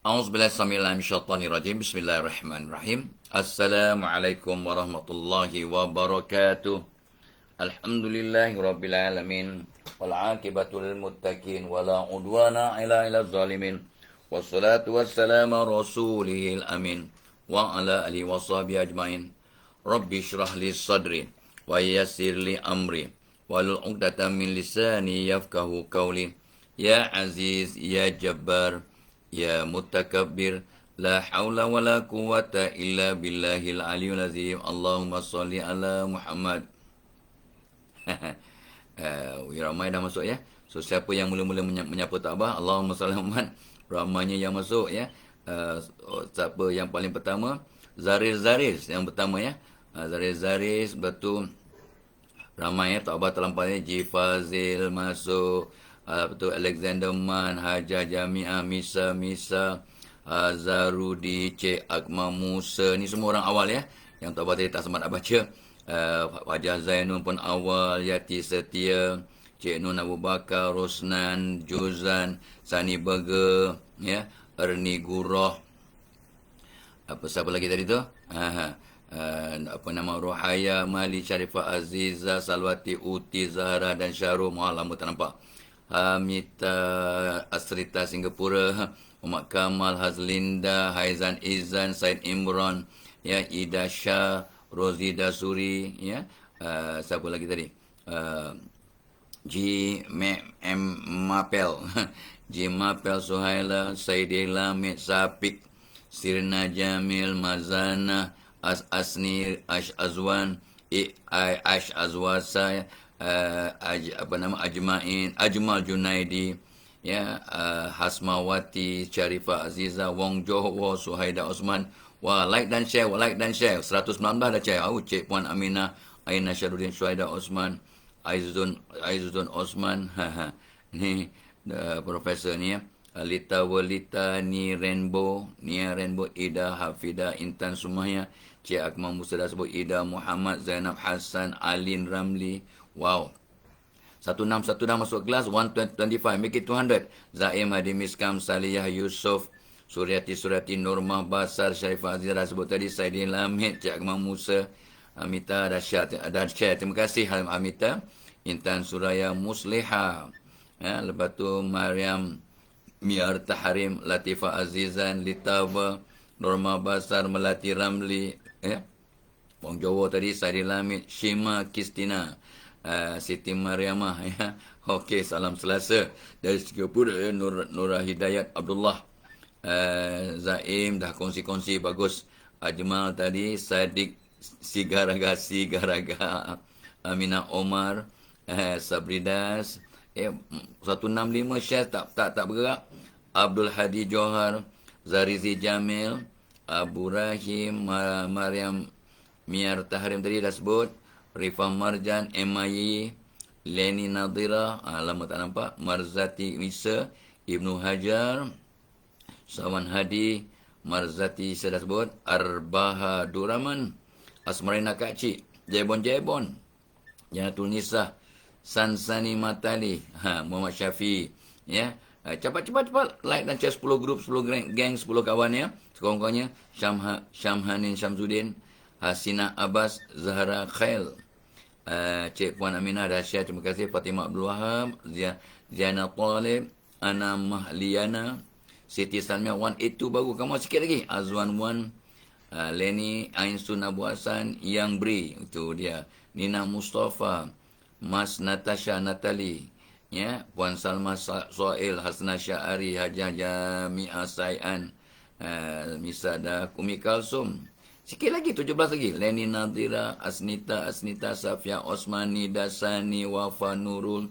A'udzubillahi samillah minasyaitonir rajim. Bismillahirrahmanirrahim. Assalamualaikum warahmatullahi wabarakatuh. Alhamdulillahi rabbil alamin. Wal aqibatu lil muttaqin wala udwana illa 'alal zalimin. Wassalatu wassalamu rasulihil amin wa ala alihi washabihi ajmain. Rabbi shrah li sadri wa yassir li amri wahlul 'uqdatam min lisani yafqahu qawli. Ya Aziz, Ya Jabbar, Ya Mutakabbir, La hawla wa la quwwata illa billahil aliyul azim. Allahumma salli ala Muhammad. Ramai dah masuk ya. So siapa yang mula-mula menyapa Ta'bah, Allahumma salli ala Muhammad, ramainya yang masuk ya. Siapa yang paling pertama? Zaris yang pertama ya. Zaris betul. Ramai ya, Ta'bah terlampau ya. Ji Fazil masuk. Betul, Alexander Man, Hajar Jamiah, Misa, Zarudi, Cik Akmal Musa. Ni semua orang awal ya. Yang Ta'bah tadi tak sempat nak baca. Fajar Zainun pun awal, Yati Setia, Cik Nun Abu Bakar, Rosnan, Juzan, Sani Burger, ya, Erni Gurah. Siapa lagi tadi tu? Apa nama, Rohaya, Mali, Sharifah Aziza, Salwati, Uti, Zahra dan Syarul. Lama tak nampak. Hamita Asrita Singapura, Muhammad Kamal, Hazlinda, Haizan Izan, Said Imran, ya, Ida Shah, Rozi Dasuri, ya. Siapa lagi tadi? G. M. Mapel, G. Mapel Suhaila, Saidi Lamid Sapik, Sirna Jamil, Mazana, Asni, Ash Azwan, Ash Azwasa, Ajmal Junaidi, ya, Hasmawati, Syarifah Aziza, Wong Johor, Suhaida Osman. Wah, like dan share, 119 dah share. Cik Puan Aminah, Aina Syarudin, Suhaida Osman, Aizudun Osman. Ni profesor ni ya. Lita Walita, Ni Rainbow, Ida Hafida, Intan Sumaya, Cik Akmal Musa dah sebut, Ida Muhammad, Zainab Hassan, Alin Ramli. Wow. 161 dah masuk kelas. 125. Make it 200. Zaim Hadi Miskam, Saliyah Yusof, Suryati, Nurmah Basar, Syarifah Aziz dah sebut tadi, Saidin Lamid, Cik Akmal Musa, Amita dah share. Terima kasih Amita. Intan Suraya Musliha. Ya, lepas tu Mariam Miar Tahrim, Latifah Azizan, Litaba, Nurmah Basar, Melati Ramli, ya. Wong Jawa tadi, Saidin Lamid, Shima Kristina, Siti Mariamah, ya. Okey, salam Selasa dari Singapura, ya. Nurah Hidayat Abdullah, Zaim dah kongsi-kongsi, bagus. Ajmal tadi, Sadiq Sigaraga, Aminah Omar, Sabridas, 165 share tak bergerak. Abdul Hadi Johar, Zarizi Jamil, Abu Rahim, Mariam Miar Tahrim tadi dah sebut, Rifah Marjan, MIE, Leni Nadira, lama tak nampak, Marzati Isa, Ibnu Hajar, Sawan Hadi, Marzati saya dah sebut, Arbaha Duraman, Asmarina Kak Cik, Jebon, Janatul Nisa, Sansani Matali, Muhammad Syafi, ya. Cepat like dan share 10 grup, 10 geng, 10 kawan ya. Sekurang-kurangnya Syamhanin Syamsuddin, Hasina Abbas, Zahra Khail, Cik Puan Aminah dah share, terima kasih. Fatimah Abdul Wahab, Ziana Talib, Ana Mahliana, Siti Salmia 182 baru, kamu sikit lagi. Azwan Wan, Leni Ainsun Abu Hassan, Yang Bri, itu dia. Nina Mustafa, Mas Natasha Natali, ya, Puan Salma Soail, Hasna Syahari, Hajah Jamiah Sayan, Misada Kumi Kalsum. Sikit lagi, 17 lagi. Leni Nadira, Asnita, Safia Osmani, Dasani, Wafa Nurul,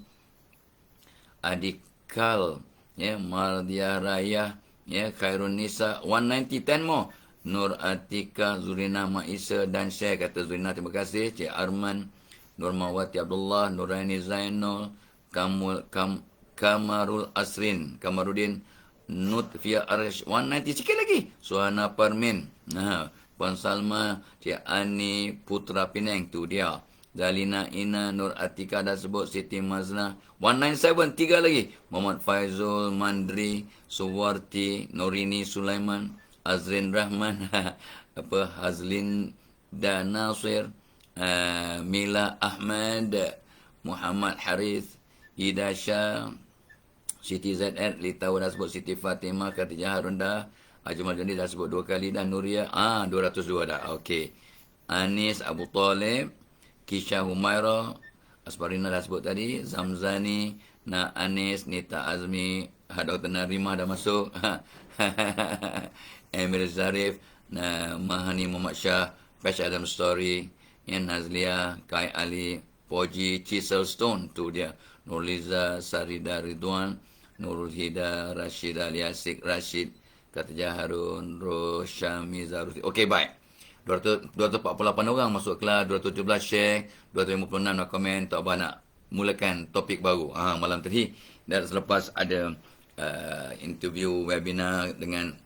Adikal, ya, Mardia Raya, ya, Khairun Nisa, 190, 10 more. Nur Atika, Zurina Maisa dan share, kata Zurina, terima kasih. Cik Arman, Nurmawati Abdullah, Nuraini Zainul, Kamarul Asrin, Kamarudin, Nutfia Arish, 190, sikit lagi. Suhana Parmin, Puan Salma, Cik Ani Putra Penang, tu dia. Zalina Ina, Nur Atika dah sebut, Siti Mazna. 197, 3 lagi. Muhammad Faizul, Mandri, Suwarti, Norini Sulaiman, Azrin Rahman, apa Hazlin dan Nasir, Mila Ahmad, Muhammad Harith, Ida Shah, Siti ZR, Lita dah sebut, Siti Fatimah, Khatijah Harun dah, Ajmal Jani dah sebut 2 kali dah, Nuria, 202 dah. Okey. Anis Abu Talib, Kisha Humaira, Asparina dah sebut tadi, Zamzani, Na Anis, Nita Azmi, Dr. Narimah dah masuk, Emir Zarif, Mahani Muhammad Shah, Pesh Adam Story, Nazlia, Kai Ali, Poji, Chisel Stone, tu dia, Nurliza, Sarida Ridwan, Nurul Hida, Rashid Ali Asik, Rashid, Khatijah Harun, Roshami Zaruti. Okey, baik. 248 orang masuk kelas, 217 share, 256 nak komen. Tok Abah nak mulakan topik baru malam tadi. Dan selepas ada interview webinar dengan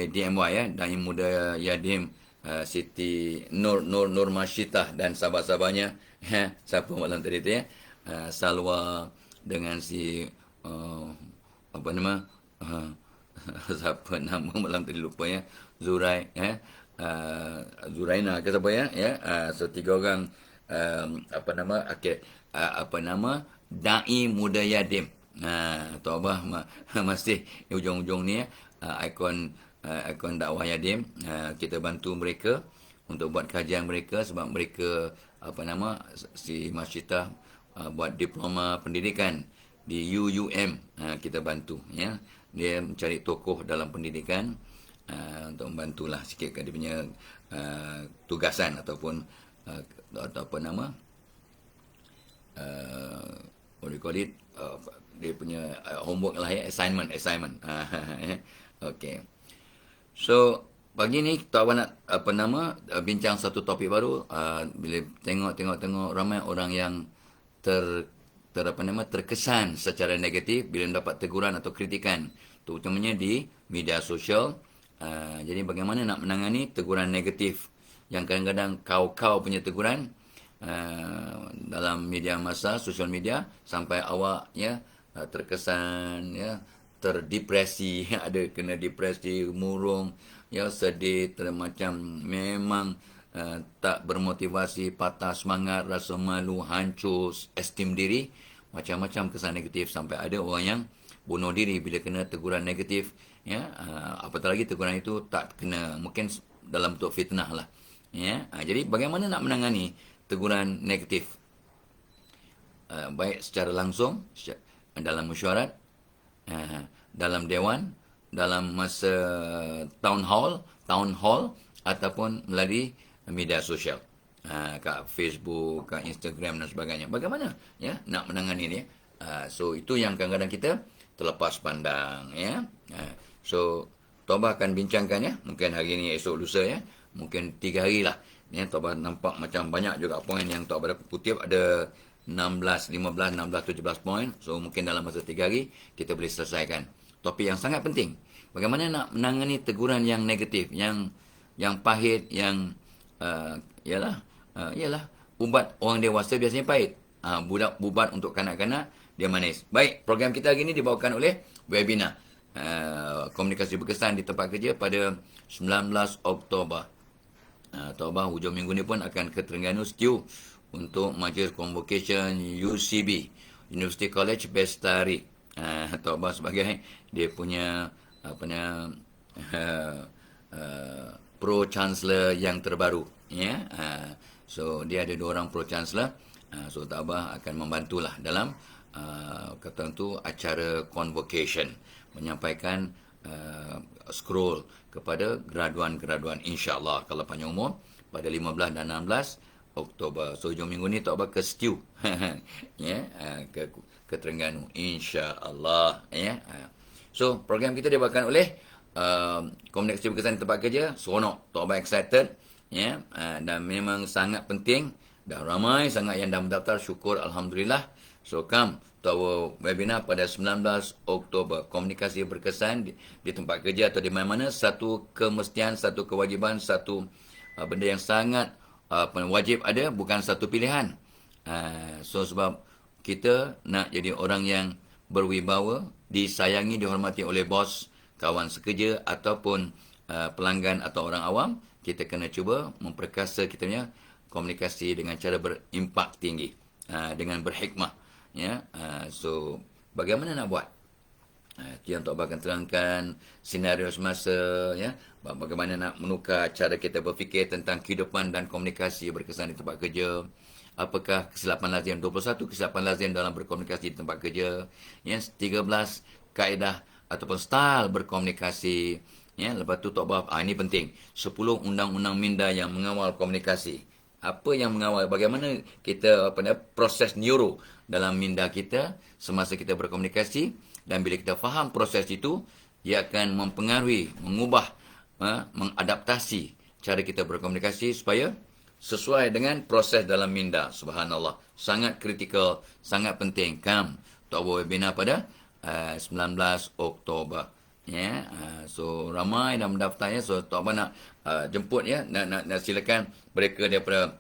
DMY Dai Muda Yadim, Siti Nur Masyitah dan sahabat-sahabatnya. Siapa malam tadi tu ya? Salwa dengan si apa nama? Siapa nama malam tadi lupa ya. Zurai Zuraina ke siapa ya? So 3 orang apa nama? Okey, apa nama? Dai Muda Yadim. Tok Abah masih ujung-ujung ni ikon dakwah Yadim. Kita bantu mereka untuk buat kajian mereka sebab mereka apa nama si Masyitah buat diploma pendidikan di UUM. Kita bantu ya. Dia mencari tokoh dalam pendidikan untuk membantulah sikit dia punya tugasan ataupun atau apa nama what do you call it, dia punya homework lah ya, assignment. Okay. So pagi ni Tok Abah nak apa nama bincang satu topik baru. Bila tengok ramai orang yang terkesan secara negatif bila mendapat teguran atau kritikan, terutamanya di media sosial. Jadi bagaimana nak menangani teguran negatif yang kadang-kadang kau punya teguran dalam media masa, sosial media, sampai awak ya terkesan ya terdepresi, ada kena depresi, murung, ya sedih, macam memang tak bermotivasi, patah semangat, rasa malu, hancur esteem diri, macam-macam kesan negatif, sampai ada orang yang bunuh diri bila kena teguran negatif ya. Apatah lagi teguran itu tak kena, mungkin dalam bentuk fitnah lah ya. Jadi bagaimana nak menangani teguran negatif, baik secara langsung dalam mesyuarat, dalam dewan, dalam masa town hall ataupun melalui media sosial, kat Facebook, kat Instagram dan sebagainya. Bagaimana ya nak menangani dia? So itu yang kadang-kadang kita terlepas pandang ya. So Tok Abah akan bincangkan ya, mungkin hari ni, esok, lusa ya, mungkin 3 hari lah ya. Tok Abah nampak macam banyak juga poin yang Tok Abah kutip, ada 16, 15, 16, 17 poin. So mungkin dalam masa 3 hari kita boleh selesaikan topik yang sangat penting. Bagaimana nak menangani teguran yang negatif, yang pahit, yang ialah ubat orang dewasa biasanya pahit. Ubat untuk kanak-kanak dia manis. Baik, program kita hari ini dibawakan oleh webinar komunikasi berkesan di tempat kerja pada 19 Oktober. Tok Abah hujung minggu ni pun akan ke Terengganu Stew untuk majlis convocation UCB, University College Bestari. Tok Abah sebagai dia punya pro chancellor yang terbaru ya. So dia ada 2 orang pro chancellor. So Tok Abah akan membantulah dalam kata tu acara convocation, menyampaikan scroll kepada graduan insya-Allah kalau panjang umur pada 15 dan 16 Oktober. So hujung minggu ni Tok Abah ke Stew ya, ke Terengganu insya-Allah ya. So program kita dibawakan oleh komunikasi berkesan di tempat kerja. Seronok, Tok Abah excited ya, dan memang sangat penting. Dah ramai sangat yang dah mendaftar, syukur alhamdulillah. So come to our webinar pada 19 Oktober. Komunikasi berkesan di tempat kerja atau di mana-mana, satu kemestian, satu kewajiban, satu benda yang sangat wajib ada, bukan satu pilihan. So sebab kita nak jadi orang yang berwibawa, disayangi, dihormati oleh bos, kawan sekerja ataupun pelanggan atau orang awam, kita kena cuba memperkasa kita punya komunikasi dengan cara berimpak tinggi, dengan berhikmah. Ya, so bagaimana nak buat? Itu yang Tok Abah akan terangkan senario semasa, ya, bagaimana nak menukar cara kita berfikir tentang kehidupan dan komunikasi berkesan di tempat kerja. Apakah kesilapan lazim 21 kesilapan lazim dalam berkomunikasi di tempat kerja, ya, 13 kaedah ataupun style berkomunikasi, ya. Lepas tu Tok Abah, ini penting, 10 undang-undang minda yang mengawal komunikasi. Apa yang mengawal, bagaimana kita proses neuro dalam minda kita semasa kita berkomunikasi, dan bila kita faham proses itu, ia akan mempengaruhi, mengubah, mengadaptasi cara kita berkomunikasi supaya sesuai dengan proses dalam minda. Subhanallah, sangat kritikal, sangat penting. Tok Abah webinar pada 19 Oktober. Ya, so ramai dah mendaftarnya. So Tok Abah nak jemput, ya, nak silakan mereka daripada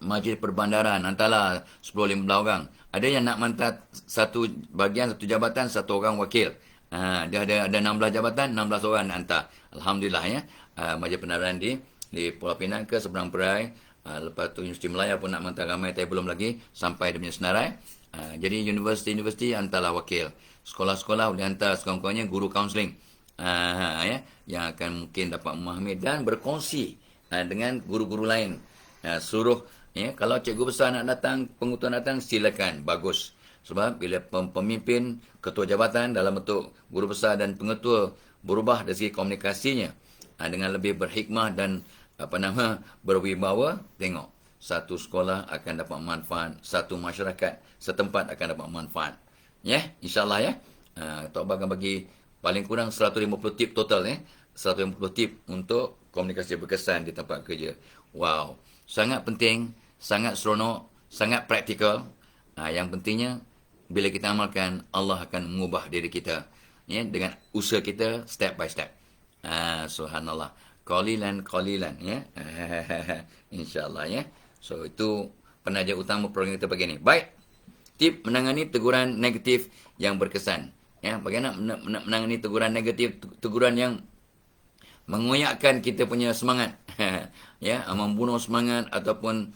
Majlis Perbandaran, hantarlah 10-15 orang. Ada yang nak hantar satu bahagian, satu jabatan, satu orang wakil. Dia ada 16 jabatan, 16 orang nak hantar. Alhamdulillah, ya. Majlis Perbandaran di Pulau Pinang ke seberang Perai. Lepas tu Universiti Melaya pun nak hantar ramai, tapi belum lagi sampai dia punya senarai. Jadi universiti-universiti hantarlah wakil. Sekolah-sekolah boleh hantar sekurang-kurangnya guru kaunseling, ya, yang akan mungkin dapat memahami dan berkongsi dengan guru-guru lain. Suruh, ya, kalau cikgu besar nak datang, pengutuan datang, silakan, bagus. Sebab bila pemimpin, ketua jabatan dalam bentuk guru besar dan pengetua berubah dari segi komunikasinya dengan lebih berhikmah dan berwibawa, tengok, satu sekolah akan dapat manfaat, satu masyarakat setempat akan dapat manfaat. Ya, insyaAllah, ya. Tok Abah akan bagi paling kurang 150 tip total, ya. 150 tip untuk komunikasi berkesan di tempat kerja. Wow, sangat penting, sangat seronok, sangat praktikal. Yang pentingnya, bila kita amalkan, Allah akan mengubah diri kita, ya, dengan usaha kita step by step. Subhanallah. Qalilan, ya. InsyaAllah, ya. So, itu penaja utama program kita pagi ini. Baik. Tip menangani teguran negatif yang berkesan. Ya, bagaimana menangani teguran negatif, teguran yang mengoyakkan kita punya semangat. Ya, membunuh semangat ataupun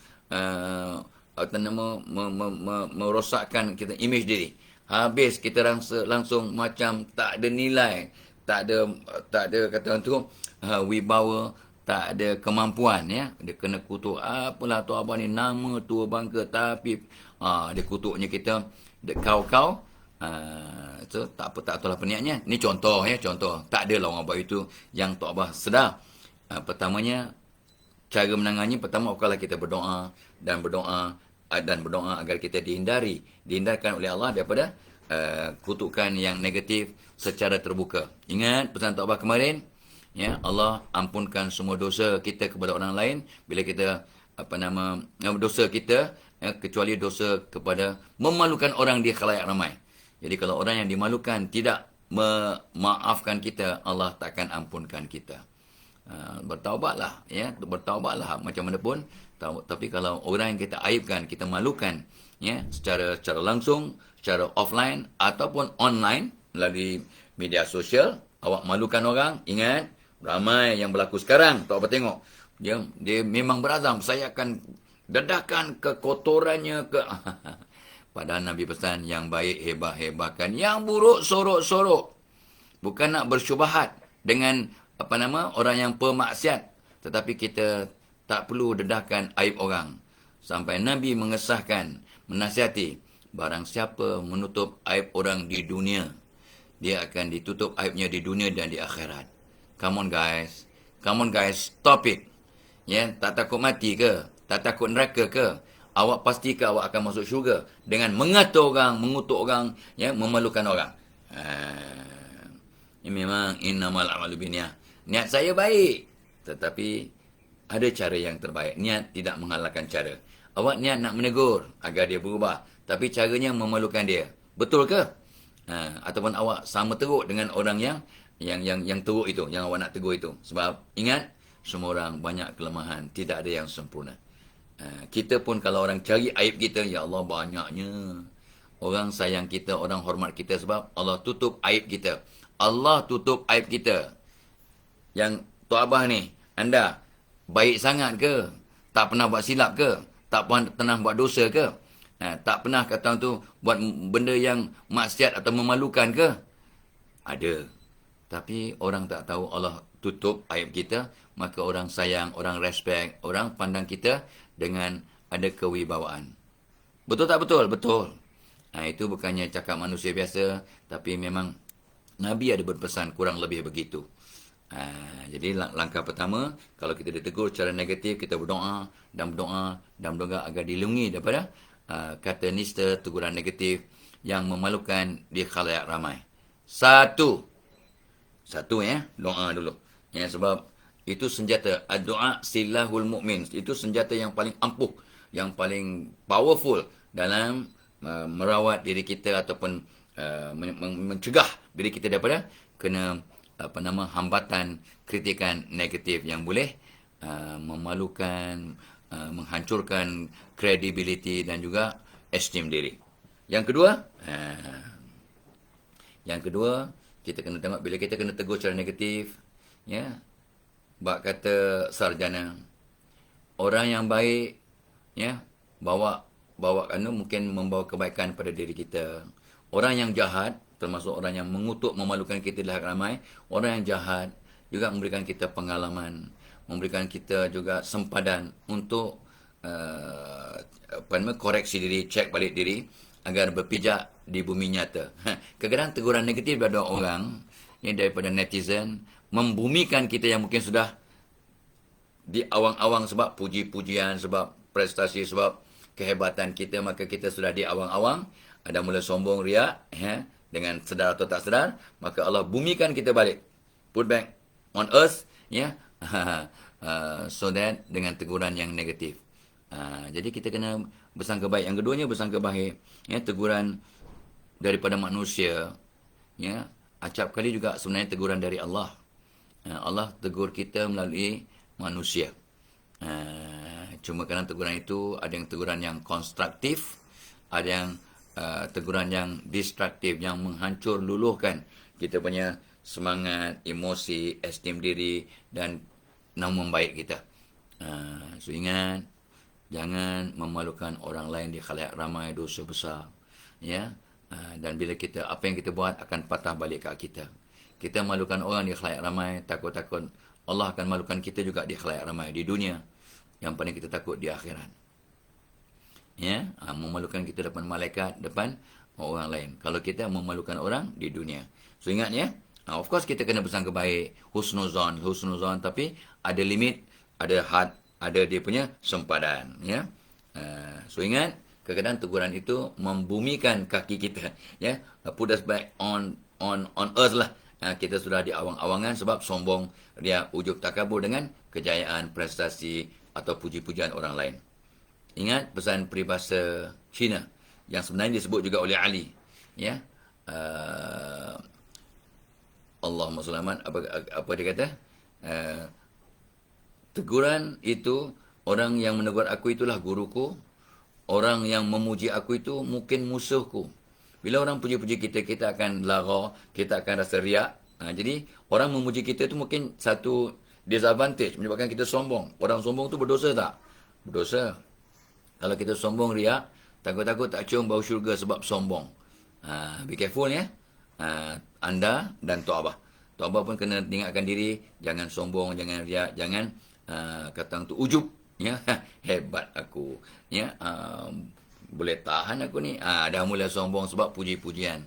merosakkan kita image diri. Habis kita langsung macam tak ada nilai, tak ada kata tu wibawa, tak ada kemampuan, ya. Dia kena kutuk, apalah Tok Abah ni nama tua bangka, tapi dia kutuknya kita, kau. So, tak tahulah peniatnya. Ni contoh, ya, contoh. Tak adalah orang buat itu yang Tok Abah sedar. Pertamanya, cara menangannya, pertama kalau kita berdoa agar kita dihindarkan oleh Allah daripada kutukan yang negatif secara terbuka. Ingat pesan Tok Abah kemarin, ya, Allah ampunkan semua dosa kita kepada orang lain bila kita dosa kita, ya, kecuali dosa kepada memalukan orang di khalayak ramai. Jadi kalau orang yang dimalukan tidak memaafkan kita, Allah takkan ampunkan kita. Bertaubatlah, ya, bertaubatlah macam mana pun. Tapi kalau orang yang kita aibkan, kita malukan, ya, secara langsung, secara offline ataupun online melalui media sosial, awak malukan orang, ingat, ramai yang berlaku sekarang. Tak apa, tengok. Dia memang berazam, saya akan dedahkan kekotorannya ke padahal Nabi pesan yang baik hebah-hebahkan, yang buruk sorok-sorok. Bukan nak bersyubhat dengan orang yang pemaksiat, tetapi kita tak perlu dedahkan aib orang. Sampai Nabi mengesahkan, menasihati, barang siapa menutup aib orang di dunia, dia akan ditutup aibnya di dunia dan di akhirat. Come on guys, stop it. Ya, tak takut mati ke? Tak takut neraka ke? Awak pastikan awak akan masuk syurga dengan mengata orang, mengutuk orang, ya, memalukan orang. Ini memang innamal a'malu binniyat. Niat saya baik, tetapi ada cara yang terbaik. Niat tidak menghalalkan cara. Awak niat nak menegur agar dia berubah, tapi caranya memalukan dia. Betul ke? Ataupun awak sama teruk dengan orang yang teruk itu, yang awak nak tegur itu. Sebab ingat, semua orang banyak kelemahan, tidak ada yang sempurna. Kita pun kalau orang cari aib kita, ya Allah banyaknya. Orang sayang kita, orang hormat kita sebab Allah tutup aib kita. Allah tutup aib kita. Yang Tok Abah ni, anda baik sangat ke? Tak pernah buat silap ke? Tak pernah buat dosa ke? Tak pernah kata tu buat benda yang maksiat atau memalukan ke? Ada. Tapi orang tak tahu Allah tutup aib kita, maka orang sayang, orang respect, orang pandang kita dengan ada kewibawaan. Betul tak betul? Betul. Itu bukannya cakap manusia biasa, tapi memang Nabi ada berpesan kurang lebih begitu. Jadi langkah pertama, kalau kita ditegur secara negatif, kita berdoa dan berdoa agar dilindungi daripada kata nista, teguran negatif yang memalukan di khalayak ramai. Satu doa dulu. Sebab itu senjata. Doa silahul mu'min. Itu senjata yang paling ampuh, yang paling powerful dalam merawat diri kita ataupun mencegah diri kita daripada kena hambatan, kritikan negatif yang boleh memalukan, menghancurkan kredibiliti dan juga esteem diri. Yang kedua, kita kena tengok bila kita kena tegur secara negatif, bak kata sarjana, orang yang baik, bawa mungkin membawa kebaikan pada diri kita. Orang yang jahat, termasuk orang yang mengutuk, memalukan kita di hadapan ramai, orang yang jahat juga memberikan kita pengalaman, memberikan kita juga sempadan untuk koreksi diri, cek balik diri agar berpijak di bumi nyata. Kadang-kadang teguran negatif daripada orang, daripada netizen, membumikan kita yang mungkin sudah di awang-awang sebab puji-pujian, sebab prestasi, sebab kehebatan kita, maka kita sudah di awang-awang, ada mula sombong, riak, dengan sedar atau tak sedar, maka Allah bumikan kita balik. Put back on earth, so that dengan teguran yang negatif. Jadi kita kena bersangka baik. Yang keduanya bersangka baik, teguran daripada manusia, acap kali juga sebenarnya teguran dari Allah. Allah tegur kita melalui manusia. Cuma kerana teguran itu ada yang teguran yang konstruktif, ada yang teguran yang destruktif, yang menghancur luluhkan kita punya semangat, emosi, esteem diri dan nama baik kita. So ingat, jangan memalukan orang lain di khalayak ramai, dosa besar. Dan bila kita, apa yang kita buat akan patah balik ke kita. Kita malukan orang di khalayak ramai, takut-takut Allah akan malukan kita juga di khalayak ramai di dunia. Yang paling kita takut di akhirat. Memalukan kita depan malaikat, depan orang lain. Kalau kita memalukan orang di dunia. So ingat of course kita kena bersangka baik, husnuzon, tapi ada limit, ada had, ada dia punya sempadan. So ingat, kadang-kadang teguran itu membumikan kaki kita. Put us back on earth lah. Kita sudah di awang-awangan sebab sombong, dia ujub takabur dengan kejayaan, prestasi atau puji-pujian orang lain. Ingat pesan peribahasa Cina yang sebenarnya disebut juga oleh Ali. Allahumma sulaman, apa dia kata? Teguran itu, orang yang menegur aku itulah guruku, orang yang memuji aku itu mungkin musuhku. Bila orang puji-puji kita, kita akan lara, kita akan rasa riak. Jadi orang memuji kita itu mungkin satu disadvantage, menyebabkan kita sombong. Orang sombong tu berdosa tak? Berdosa. Kalau kita sombong, riak, takut-takut tak cium bau syurga sebab sombong. Be careful anda dan Tok Abah. Tok Abah pun kena ingatkan diri, jangan sombong, jangan riak, jangan kata tu ujub. Hebat aku. Boleh tahan aku ni. Dah mula sombong sebab puji-pujian.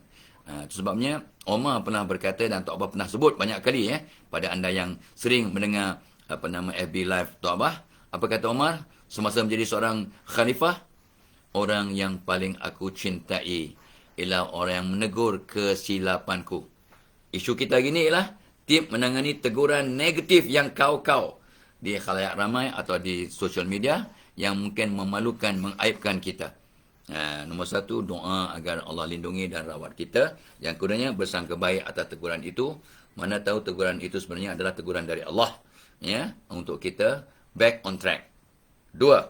Itu sebabnya Omar pernah berkata dan Tok Abah pernah sebut banyak kali pada anda yang sering mendengar FB Live Tok Abah. Apa kata Omar semasa menjadi seorang khalifah? Orang yang paling aku cintai ialah orang yang menegur kesilapanku. Isu kita gini ialah tip menangani teguran negatif yang kau-kau di khalayak ramai atau di social media yang mungkin memalukan, mengaibkan kita. Nombor satu, doa agar Allah lindungi dan rawat kita. Yang keduanya, bersangka baik atas teguran itu. Mana tahu teguran itu sebenarnya adalah teguran dari Allah. Untuk kita back on track. Dua,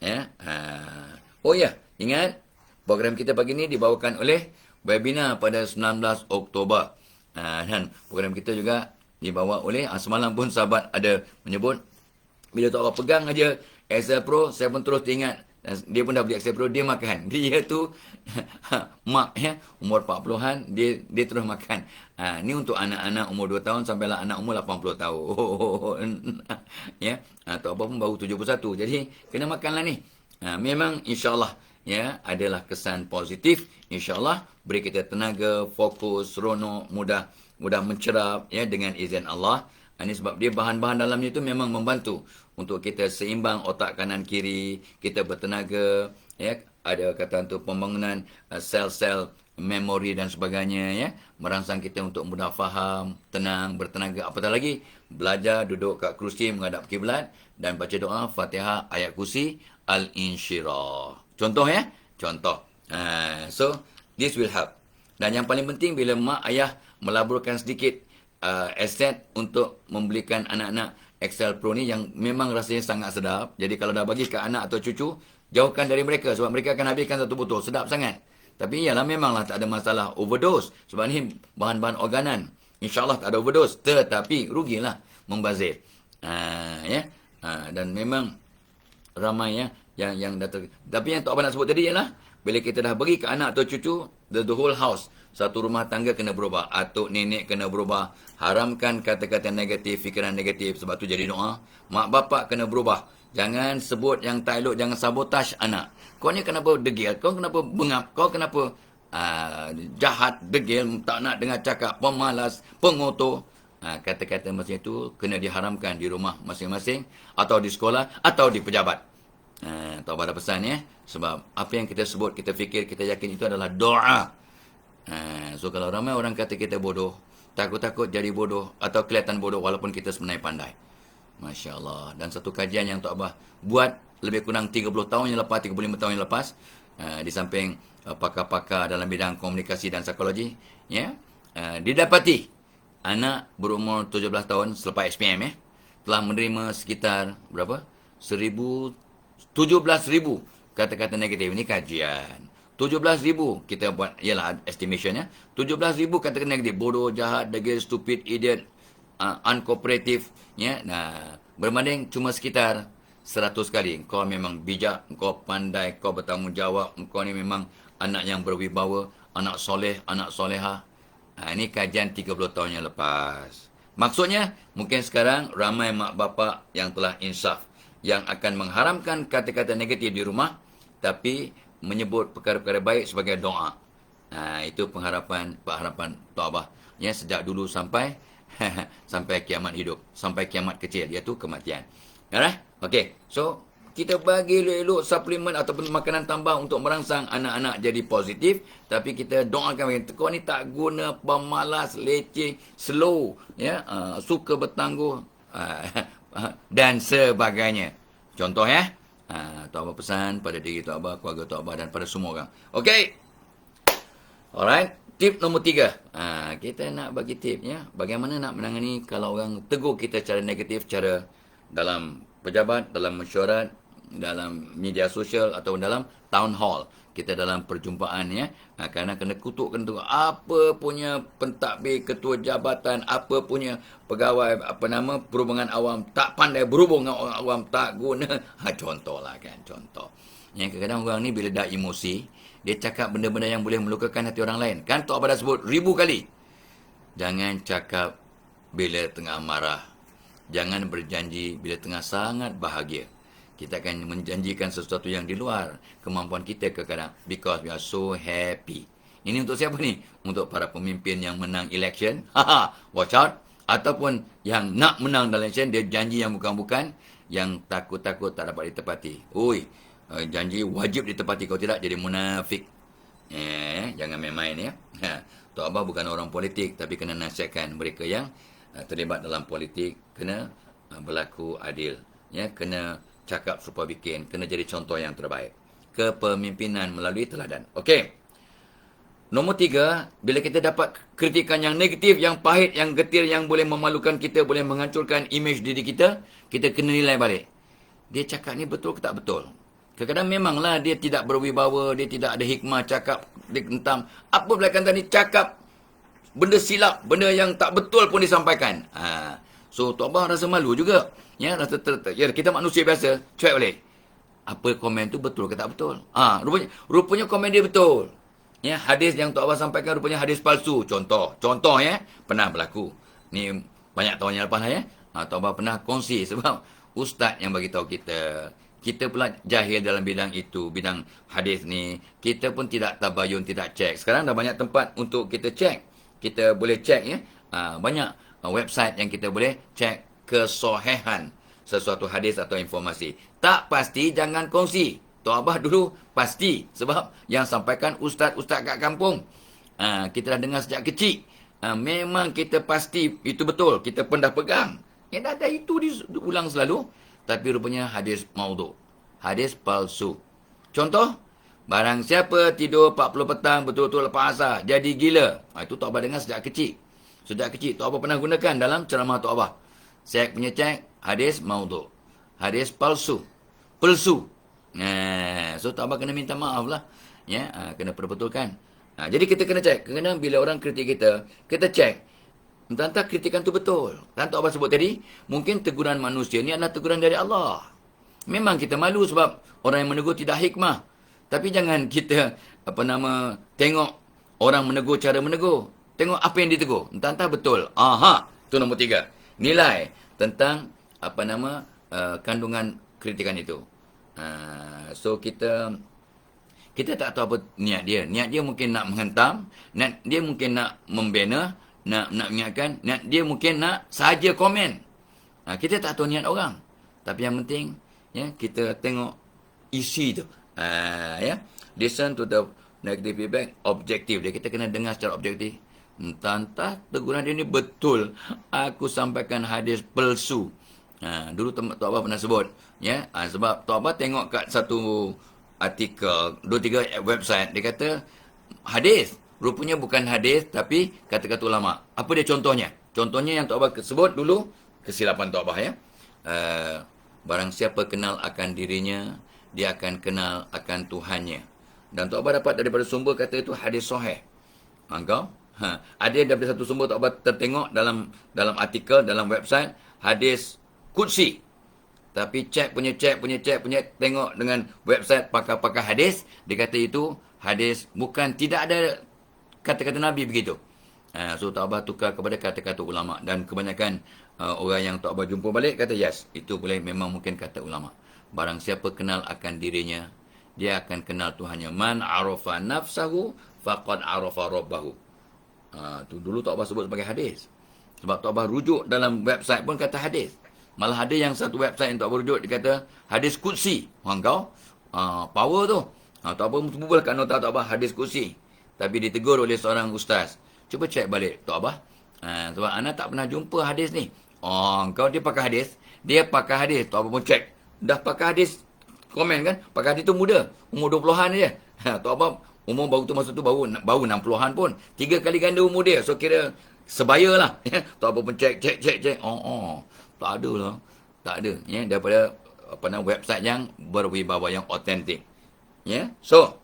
Ya. Oh ya, ingat program kita pagi ni dibawakan oleh webinar pada 19 Oktober. Dan program kita juga dibawa oleh, semalam pun sahabat ada menyebut, bila tu awak pegang aja Excel Pro, saya pun terus teringat. Dan dia pun dah beli Excel Pro, dia makan. Dia tu mak ya, umur 40-an, dia terus makan. Ni untuk anak-anak umur 2 tahun sampailah anak umur 80 tahun. Ya, atau apa pun baru 71. Jadi kena makanlah ni. Memang insya-Allah ya adalah kesan positif. Insya-Allah beri kita tenaga, fokus, seronok, mudah mencerap ya dengan izin Allah. Ini sebab dia bahan-bahan dalamnya itu memang membantu untuk kita seimbang otak kanan kiri, kita bertenaga, ya, ada kata untuk pembangunan sel-sel memori dan sebagainya, ya, merangsang kita untuk mudah faham, tenang, bertenaga, apatah lagi belajar duduk kat kerusi menghadap kiblat dan baca doa Fatihah, ayat kursi, Al-Insyirah. Contoh ya, contoh. So this will help. Dan yang paling penting bila mak ayah melaburkan sedikit aset untuk membelikan anak-anak Excel Pro ni yang memang rasanya sangat sedap. Jadi kalau dah bagi ke anak atau cucu, jauhkan dari mereka sebab mereka akan habiskan satu botol. Sedap sangat. Tapi iyalah memanglah tak ada masalah overdose. Sebab ni bahan-bahan organan. InsyaAllah tak ada overdose. Tetapi rugilah membazir. Dan memang ramai yang dah tapi yang Tok Abang nak sebut tadi ialah bila kita dah bagi ke anak atau cucu, the whole house, satu rumah tangga kena berubah. Atuk nenek kena berubah. Haramkan kata-kata negatif, fikiran negatif. Sebab tu jadi doa. Mak bapak kena berubah. Jangan sebut yang tak elok, jangan sabotaj anak. Kau ni kenapa degil? Kau kenapa bengap? Kau kenapa jahat, degil, tak nak dengar cakap, pemalas, pengotor. Kata-kata macam itu kena diharamkan di rumah masing-masing, atau di sekolah, atau di pejabat. Tahu pada pesan ya. Sebab apa yang kita sebut, kita fikir, kita yakin itu adalah doa. So kalau ramai orang kata kita bodoh, takut-takut jadi bodoh atau kelihatan bodoh walaupun kita sebenarnya pandai. Masya Allah. Dan satu kajian yang Tok Abah buat lebih kurang 30 tahun yang lepas, 35 tahun yang lepas, di samping pakar-pakar dalam bidang komunikasi dan psikologi, ya, didapati anak berumur 17 tahun selepas SPM telah menerima sekitar berapa? 17,000 kata-kata negatif. Ini kajian. 17,000 kita buat, ialah estimation ya. 17,000 kata-kata negatif. Bodoh, jahat, degil, stupid, idiot, uncooperative, ya. Nah, berbanding cuma sekitar 100 kali. Kau memang bijak, kau pandai, kau bertanggungjawab, kau ni memang anak yang berwibawa, anak soleh, anak solehah. Ini kajian 30 tahun yang lepas. Maksudnya, mungkin sekarang ramai mak bapak yang telah insaf, yang akan mengharamkan kata-kata negatif di rumah, tapi menyebut perkara-perkara baik sebagai doa. Itu pengharapan Tok Abah. Ya, sejak dulu sampai sampai kiamat hidup. Sampai kiamat kecil, iaitu kematian. Alright? Okay. So, kita bagi elok-elok suplemen ataupun makanan tambah untuk merangsang anak-anak jadi positif. Tapi kita doakan, kau ni tak guna, pemalas, leceh, slow, ya, suka bertangguh, dan sebagainya. Contoh ya. Tok Abah pesan pada diri Tok Abah, keluarga Tok Abah dan pada semua orang. Okey. Alright. Tip nombor 3. Kita nak bagi tip ya. Bagaimana nak menangani kalau orang tegur kita secara negatif, cara dalam pejabat, dalam mesyuarat, dalam media sosial atau dalam town hall. Kita dalam perjumpaan ya. Kerana kena kutuk, apa punya pentadbir, ketua jabatan, apa punya pegawai, perhubungan awam, tak pandai berhubung dengan orang awam, tak guna. Contohlah kan, contoh. Yang kadang-kadang orang ni bila dah emosi, dia cakap benda-benda yang boleh melukakan hati orang lain. Kan Tok Abah dah sebut 1000 kali. Jangan cakap bila tengah marah. Jangan berjanji bila tengah sangat bahagia. Kita akan menjanjikan sesuatu yang di luar kemampuan kita kadang-kadang. Because we are so happy. Ini untuk siapa ni? Untuk para pemimpin yang menang election. Watch out. Ataupun yang nak menang dalam election, dia janji yang bukan-bukan. Yang takut-takut tak dapat ditepati. Janji wajib ditepati. Kalau tidak, jadi munafik. Jangan main-main ya. Tok Abah bukan orang politik, tapi kena nasihatkan mereka yang terlibat dalam politik. Kena berlaku adil. Ya, kena cakap serupa bikin, kena jadi contoh yang terbaik. Kepemimpinan melalui teladan. Okey. Nombor 3, bila kita dapat kritikan yang negatif, yang pahit, yang getir, yang boleh memalukan kita, boleh menghancurkan imej diri kita, kita kena nilai balik. Dia cakap ni betul ke tak betul? Kadang-kadang memanglah dia tidak berwibawa, dia tidak ada hikmah cakap dia tentang apa belakang tadi cakap benda silap, benda yang tak betul pun disampaikan. So Tok Abah rasa malu juga. Ya, ya kita manusia biasa, cuek boleh. Apa komen tu betul ke tak betul? Rupanya komen dia betul. Ya, hadis yang Tok Abah sampaikan rupanya hadis palsu. Contoh ya, pernah berlaku. Ni banyak tahun yang lepas ya. Tok Abah pernah kongsi sebab ustaz yang bagi tahu kita pula jahil dalam bidang itu, bidang hadis ni. Kita pun tidak tabayun, tidak cek. Sekarang dah banyak tempat untuk kita cek. Kita boleh cek ya. Banyak website yang kita boleh cek kesohihan sesuatu hadis atau informasi. Tak pasti jangan kongsi. Tok Abah dulu pasti. Sebab yang sampaikan ustaz-ustaz kat kampung. Kita dah dengar sejak kecil. Memang kita pasti itu betul. Kita pun dah pegang. Yang dah ada itu diulang selalu. Tapi rupanya hadis maudhu. Hadis palsu. Contoh, barang siapa tidur 40 petang betul-betul lepas asar, jadi gila. Itu Tok Abah dengar sejak kecil. Sejak kecil Tok Abah pernah gunakan dalam ceramah Tok Abah. Saya punya cek hadis maudhu. Hadis palsu. Palsu. So Tok Abah kena minta maaf lah. Ya, kena perbetulkan. Jadi kita kena cek. Kadang-kadang bila orang kritik kita cek. Entah-entah kritikan tu betul. Dan Tok Abah sebut tadi, mungkin teguran manusia ni adalah teguran dari Allah. Memang kita malu sebab orang yang menegur tidak hikmah. Tapi jangan kita tengok orang menegur cara menegur. Tengok apa yang ditegur. Entah-entah betul. Tu nombor 3. Nilai tentang kandungan kritikan itu. So kita tak tahu apa niat dia. Niat dia mungkin nak menghentam, niat dia mungkin nak membina, nak mengingatkan, niat dia mungkin nak sahaja komen. Kita tak tahu niat orang. Tapi yang penting ya, kita tengok isi tu. Listen to the negative feedback objektif dia. Kita kena dengar secara objektif. Entah teguran dia ni betul. Aku sampaikan hadis palsu. Dulu Tok Abah pernah sebut. Ya, sebab Tok Abah tengok kat satu artikel, 2-3 website, dia kata hadis. Rupanya bukan hadis, tapi kata-kata ulama. Apa dia contohnya? Contohnya yang Tok Abah sebut dulu, kesilapan Tok Abah ya. Barang siapa kenal akan dirinya, dia akan kenal akan Tuhannya. Dan Tok Abah dapat daripada sumber kata itu hadis sahih. Engkau? Ada daripada satu sumber Tok Abah tertengok dalam artikel, dalam website, hadis Qudsi. Tapi cek punya, tengok dengan website pakar-pakar hadis, dia kata itu hadis bukan, tidak ada kata-kata Nabi begitu. So Tok Abah tukar kepada kata-kata ulama. Dan kebanyakan orang yang Tok Abah jumpa balik kata yes, itu boleh memang mungkin kata ulama. Barang siapa kenal akan dirinya, dia akan kenal Tuhannya. Man arafa nafsahu faqad arafa rabbahu. Tu dulu Tok Abah sebut sebagai hadis. Sebab Tok Abah rujuk dalam website pun kata hadis. Malah ada yang satu website yang Tok Abah rujuk, dia kata hadis Qudsi. Kau power tu. Tok Abah mula kat nota Tok Abah hadis Qudsi. Tapi ditegur oleh seorang ustaz. Cuba cek balik Tok Abah. Sebab anak tak pernah jumpa hadis ni. Kau dia pakai hadis. Dia pakai hadis. Tok Abah pun cek. Dah pakai hadis. Komen kan. Pakai hadis tu muda. Umur 20-an je. Tok Abah umur baru tu masa tu baru 60-an pun. 3 kali ganda umur dia. So kira sebaya lah. Tok Abah pun cek. Tak ada lah. Tak ada. Ya, daripada website yang berwibawa, yang otentik. Ya. So,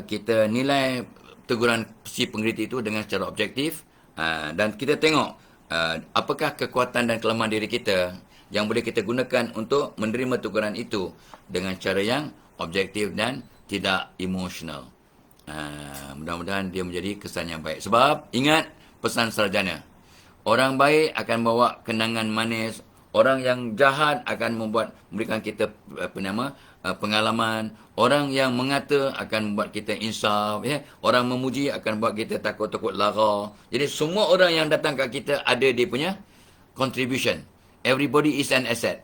kita nilai teguran si pengkritik itu dengan secara objektif. Dan kita tengok apakah kekuatan dan kelemahan diri kita yang boleh kita gunakan untuk menerima teguran itu dengan cara yang objektif dan tidak emosional. Mudah-mudahan dia menjadi kesan yang baik. Sebab ingat pesan sarjana, orang baik akan bawa kenangan manis, orang yang jahat akan memberikan kita pengalaman, orang yang mengata akan membuat kita insaf, ya. Orang memuji akan buat kita takut-takut lara. Jadi semua orang yang datang kat kita ada dia punya contribution. Everybody is an asset.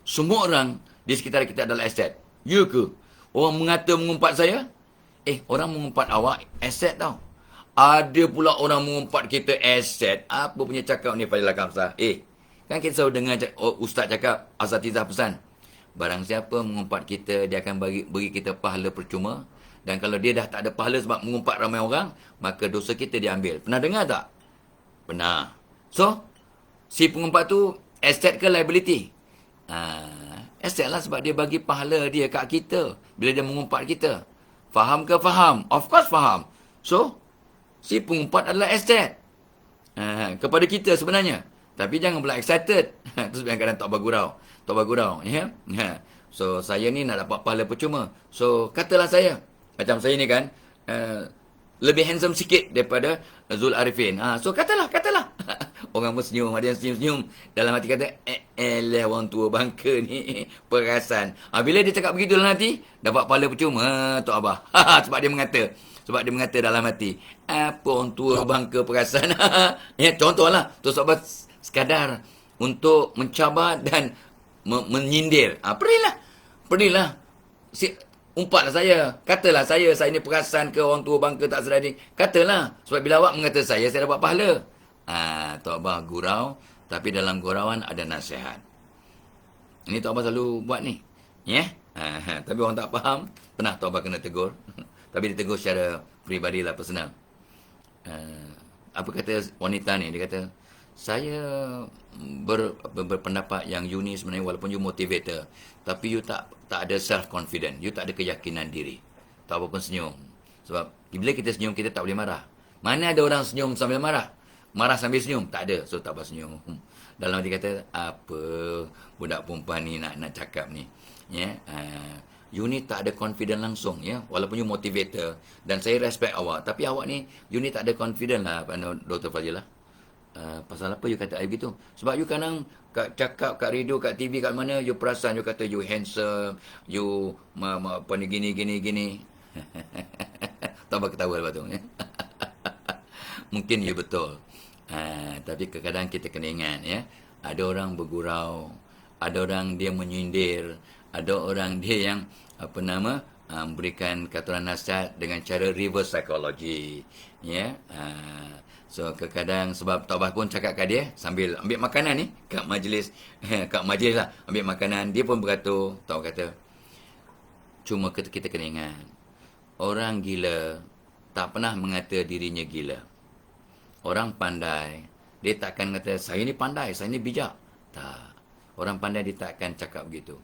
Semua orang di sekitar kita adalah asset. Ya ke? Orang mengata mengumpat saya? Orang mengumpat awak asset tau. Ada pula orang mengumpat kita aset. Apa punya cakap ni Fadilah Kamsah? Kan kita selalu dengar ustaz cakap, asatizah pesan. Barang siapa mengumpat kita, dia akan beri kita pahala percuma. Dan kalau dia dah tak ada pahala sebab mengumpat ramai orang, maka dosa kita diambil. Pernah dengar tak? Pernah. So, si pengumpat tu asset ke liability? Aset lah sebab dia bagi pahala dia kat kita. Bila dia mengumpat kita. Faham ke faham? Of course faham. So, si pengumpat adalah aset. Kepada kita sebenarnya. Tapi jangan pula excited. Itu sebab kadang tak bergurau. Tak bergurau. Ya? So, saya ni nak dapat pahala percuma. So, katalah saya. Macam saya ni kan. Lebih handsome sikit daripada Zul Arifin. So, katalah. Orang pun senyum. Ada yang senyum-senyum. Dalam hati kata, elah orang tua bangka ni. Perasan. Bila dia cakap begitu dalam hati, dapat pahala percuma. Tok Abah. Sebab dia mengata dalam hati, apa orang tua bangka perasan. Ya, contohlah. Tok Abah sekadar untuk mencabar dan menyindir. Perilah. Umpatlah saya. Katalah saya ni perasan ke orang tua bangka tak sedar ni. Katalah. Sebab bila awak mengata saya dapat pahala. Tok Abah gurau. Tapi dalam gurauan ada nasihat. Ini Tok Abah selalu buat ni. Ya? Tapi orang tak faham. Pernah Tok Abah kena tegur. Tapi ditegur secara peribadi lah, personal. Apa kata wanita ni? Dia kata, saya berpendapat yang you ni sebenarnya walaupun you motivator. Tapi you tak ada self-confident. You tak ada keyakinan diri. Tak apa pun senyum. Sebab bila kita senyum, kita tak boleh marah. Mana ada orang senyum sambil marah? Marah sambil senyum? Tak ada. So tak apa senyum. Dalam hati kata, apa budak perempuan ni nak cakap ni? Ya, you ni tak ada confident langsung. Ya, walaupun you motivator. Dan saya respect awak. Tapi awak ni, you ni tak ada confident lah, Dr. Fajilah. Pasal apa you kata I begitu? Sebab you kadang cakap kat radio, kat TV, kat mana, you perasan, you kata you handsome, you apa ni, gini. Tak apa ketawa lepas tu. Mungkin you betul. Tapi kadang-kadang kita kena ingat, ya, ada orang bergurau, ada orang dia menyindir, ada orang dia yang berikan kata nasihat dengan cara reverse psychology, ya. So kadang-kadang sebab Tok Abah pun cakap kat dia sambil ambil makanan ni kat majlis lah, ambil makanan, dia pun berkata, Tok Abah kata, cuma kita kena ingat, orang gila tak pernah mengata dirinya gila. Orang pandai, dia takkan kata, saya ni pandai, saya ni bijak. Tak. Orang pandai dia takkan cakap begitu.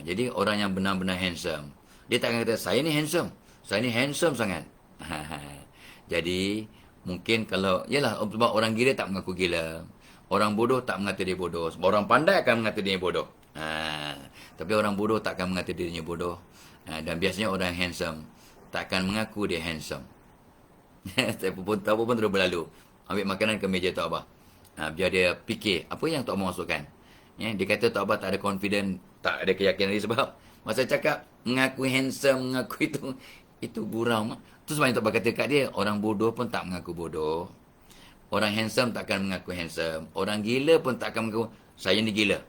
Jadi orang yang benar-benar handsome, dia takkan kata, saya ni handsome sangat. Jadi, mungkin kalau, yalah, sebab orang gila tak mengaku gila. Orang bodoh tak mengata dia bodoh. Sebab orang pandai akan mengata dia bodoh. Tapi orang bodoh takkan mengata dirinya bodoh. Dan biasanya orang handsome takkan mengaku dia handsome. Tak apa pun terus berlalu. Ambil makanan ke meja Tok Abah. Biar dia fikir, apa yang Tok Abah masukkan. Ya, dia kata Tok Abah tak ada confident, tak ada keyakinan diri sebab masa cakap mengaku handsome, mengaku itu gurau. Itu sebab yang Tok Abah kata kat dia, orang bodoh pun tak mengaku bodoh. Orang handsome takkan mengaku handsome. Orang gila pun takkan mengaku, saya ni gila.